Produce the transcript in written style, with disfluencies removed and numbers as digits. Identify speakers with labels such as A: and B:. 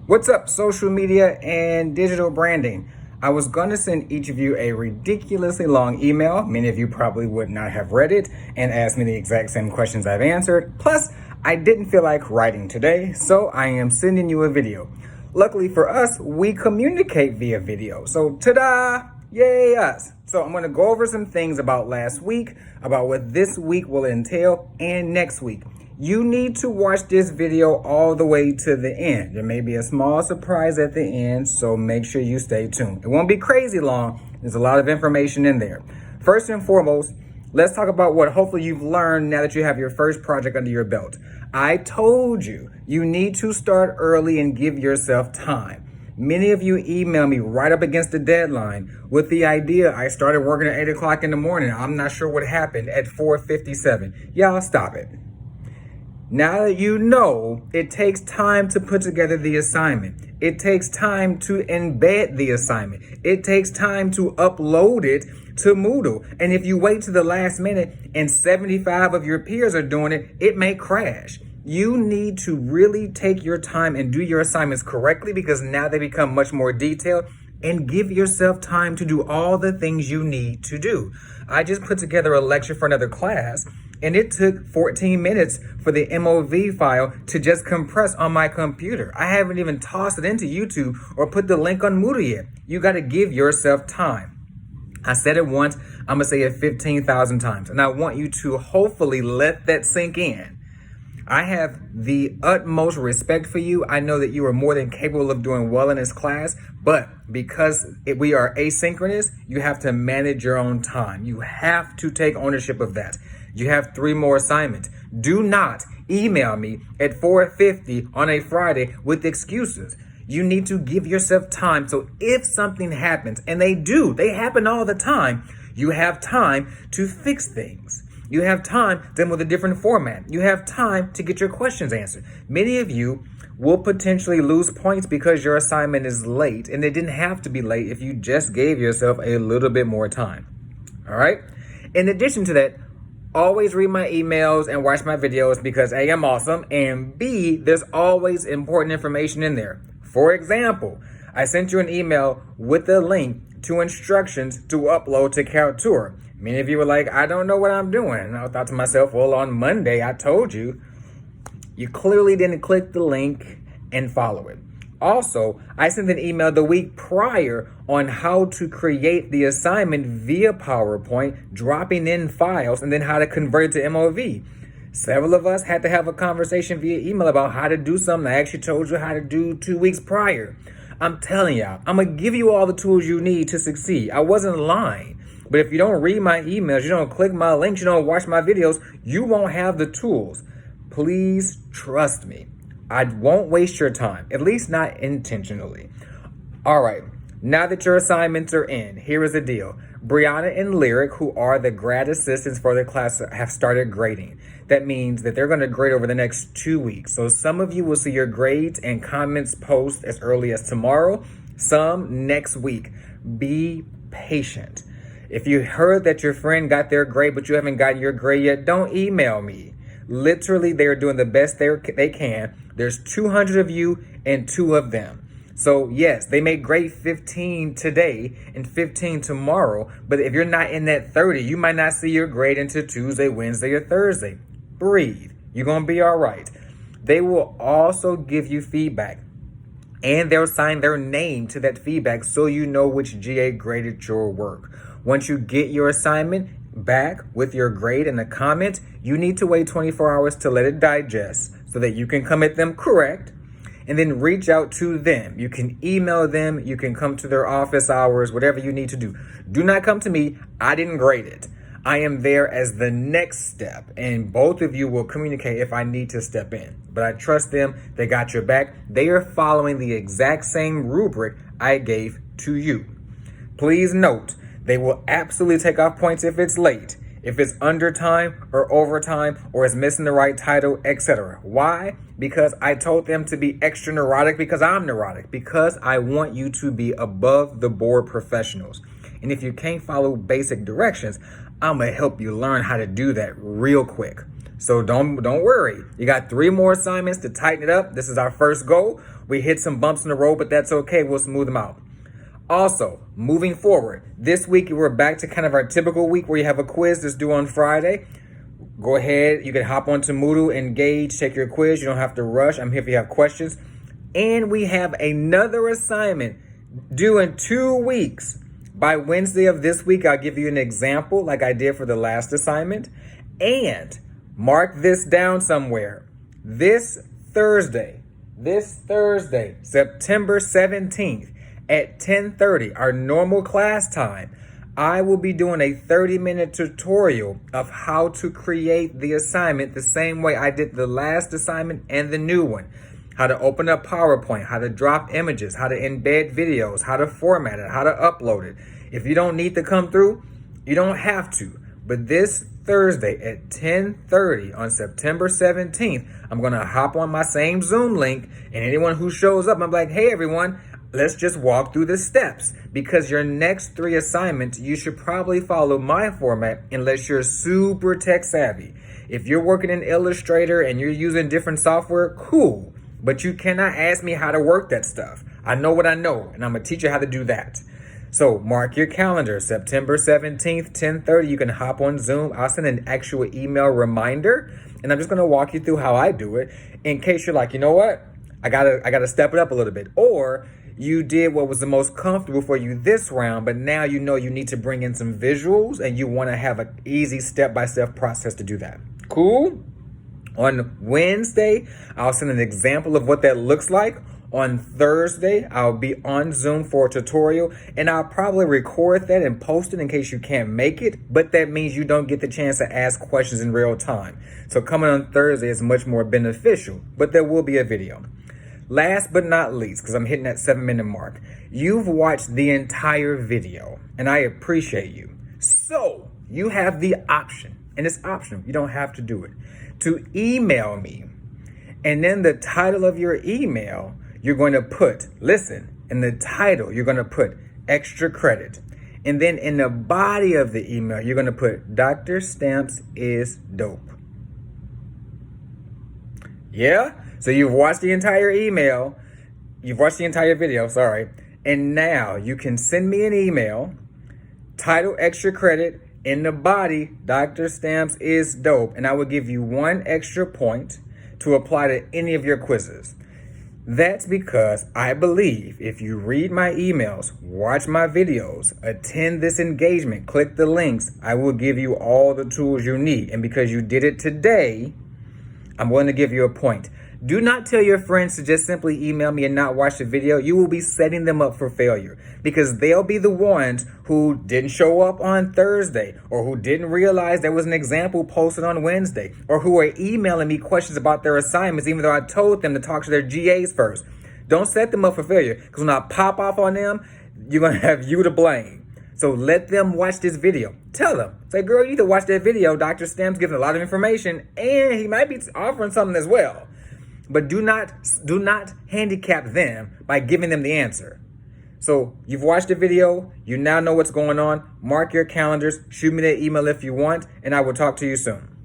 A: What's up, social media and digital branding? I was going to send each of you a ridiculously long email. Many of you probably would not have read it and asked me the exact same questions I've answered. Plus, I didn't feel like writing today, so I am sending you a video. Luckily for us, we communicate via video. So, ta-da! Yay us! So I'm going to go over some things about last week, about what this week will entail, and next week. You need to watch this video all the way to the end. There may be a small surprise at the end, so make sure you stay tuned. It won't be crazy long. There's a lot of information in there. First and foremost, let's talk about what hopefully you've learned now that you have your first project under your belt. I told you, you need to start early and give yourself time. Many of you email me right up against the deadline with the idea I started working at 8 o'clock in the morning. I'm not sure what happened at 4:57. Y'all stop it. Now that you know, it takes time to put together the assignment. It takes time to embed the assignment. It takes time to upload it to Moodle. And if you wait to the last minute and 75 of your peers are doing it, it may crash. You need to really take your time and do your assignments correctly because now they become much more detailed, and give yourself time to do all the things you need to do. I just put together a lecture for another class, and it took 14 minutes for the MOV file to just compress on my computer. I haven't even tossed it into YouTube or put the link on Moodle yet. You got to give yourself time. I said it once, I'm going to say it 15,000 times, and I want you to hopefully let that sink in. I have the utmost respect for you. I know that you are more than capable of doing well in this class, but because we are asynchronous, you have to manage your own time. You have to take ownership of that. You have 3 more assignments. Do not email me at 4:50 on a Friday with excuses. You need to give yourself time. So if something happens, and they happen all the time, you have time to fix things. You have time to deal with a different format. You have time to get your questions answered. Many of you will potentially lose points because your assignment is late, and it didn't have to be late if you just gave yourself a little bit more time. All right? In addition to that, always read my emails and watch my videos because A, I'm awesome, and B, there's always important information in there. For example, I sent you an email with a link to instructions to upload to Kaltura. Many of you were like, I don't know what I'm doing. And I thought to myself, well, on Monday, I told you. You clearly didn't click the link and follow it. Also, I sent an email the week prior on how to create the assignment via PowerPoint, dropping in files, and then how to convert it to MOV. Several of us had to have a conversation via email about how to do something I actually told you how to do 2 weeks prior. I'm telling y'all, I'm going to give you all the tools you need to succeed. I wasn't lying. But if you don't read my emails, you don't click my links, you don't watch my videos, you won't have the tools. Please trust me. I won't waste your time, at least not intentionally. All right, now that your assignments are in, here is the deal. Brianna and Lyric, who are the grad assistants for the class, have started grading. That means that they're going to grade over the next 2 weeks. So some of you will see your grades and comments post as early as tomorrow, some next week. Be patient. If you heard that your friend got their grade, but you haven't gotten your grade yet, don't email me. Literally, they're doing the best they can. There's 200 of you and 2 of them. So yes, they may grade 15 today and 15 tomorrow, but if you're not in that 30, you might not see your grade until Tuesday, Wednesday, or Thursday. Breathe. You're going to be all right. They will also give you feedback, and they'll sign their name to that feedback so you know which GA graded your work. Once you get your assignment back with your grade and the comment, you need to wait 24 hours to let it digest so that you can come at them correct and then reach out to them. You can email them, you can come to their office hours, whatever you need to do. Do not come to me. I didn't grade it. I am there as the next step, and both of you will communicate if I need to step in. But I trust them. They got your back. They are following the exact same rubric I gave to you. Please note, they will absolutely take off points if it's late, if it's under time or overtime, or is missing the right title, etc. Why? Because I told them to be extra neurotic because I'm neurotic, because I want you to be above the board professionals. And if you can't follow basic directions, I'm going to help you learn how to do that real quick. So don't worry. You got 3 more assignments to tighten it up. This is our first go. We hit some bumps in the road, but that's okay. We'll smooth them out. Also, moving forward, this week we're back to kind of our typical week where you have a quiz that's due on Friday. Go ahead. You can hop onto Moodle, engage, take your quiz. You don't have to rush. I'm here if you have questions. And we have another assignment due in 2 weeks. By Wednesday of this week, I'll give you an example like I did for the last assignment. And mark this down somewhere. This Thursday, September 17th at 10:30, our normal class time, I will be doing a 30-minute tutorial of how to create the assignment the same way I did the last assignment and the new one. How to open up PowerPoint, how to drop images, how to embed videos, how to format it, how to upload it. If you don't need to come through, you don't have to. But this Thursday at 10:30 on September 17th, I'm going to hop on my same Zoom link, and anyone who shows up, I'm like, hey, everyone, let's just walk through the steps, because your next 3 assignments, you should probably follow my format unless you're super tech savvy. If you're working in Illustrator and you're using different software, cool. But you cannot ask me how to work that stuff. I know what I know, and I'm going to teach you how to do that. So mark your calendar, September 17th, 10:30. You can hop on Zoom. I'll send an actual email reminder, and I'm just going to walk you through how I do it in case you're like, you know what? I gotta step it up a little bit. Or you did what was the most comfortable for you this round, but now you know you need to bring in some visuals and you want to have an easy step-by-step process to do that. Cool? On Wednesday, I'll send an example of what that looks like. On Thursday, I'll be on Zoom for a tutorial, and I'll probably record that and post it in case you can't make it, but that means you don't get the chance to ask questions in real time. So coming on Thursday is much more beneficial, but there will be a video. Last but not least, because I'm hitting that 7-minute mark, you've watched the entire video, and I appreciate you. So you have the option, and it's optional, you don't have to do it, to email me. And then the title of your email, you're going to put, listen, in the title, you're going to put extra credit. And then in the body of the email, you're going to put Dr. Stamps is dope. Yeah? So you've watched the entire email. You've watched the entire video, sorry. And now you can send me an email, title extra credit, in the body, Dr. Stamps is dope. And I will give you 1 extra point to apply to any of your quizzes. That's because I believe if you read my emails, watch my videos, attend this engagement, click the links, I will give you all the tools you need. And because you did it today, I'm willing to give you a point. Do not tell your friends to just simply email me and not watch the video. You will be setting them up for failure, because they'll be the ones who didn't show up on Thursday, or who didn't realize there was an example posted on Wednesday, or who are emailing me questions about their assignments even though I told them to talk to their GAs first. Don't set them up for failure, because when I pop off on them, you're going to have you to blame. So let them watch this video. Tell them. Say, girl, you need to watch that video. Dr. Stamps giving a lot of information, and he might be offering something as well. But do not handicap them by giving them the answer. So you've watched the video. You now know what's going on. Mark your calendars. Shoot me that email if you want, and I will talk to you soon.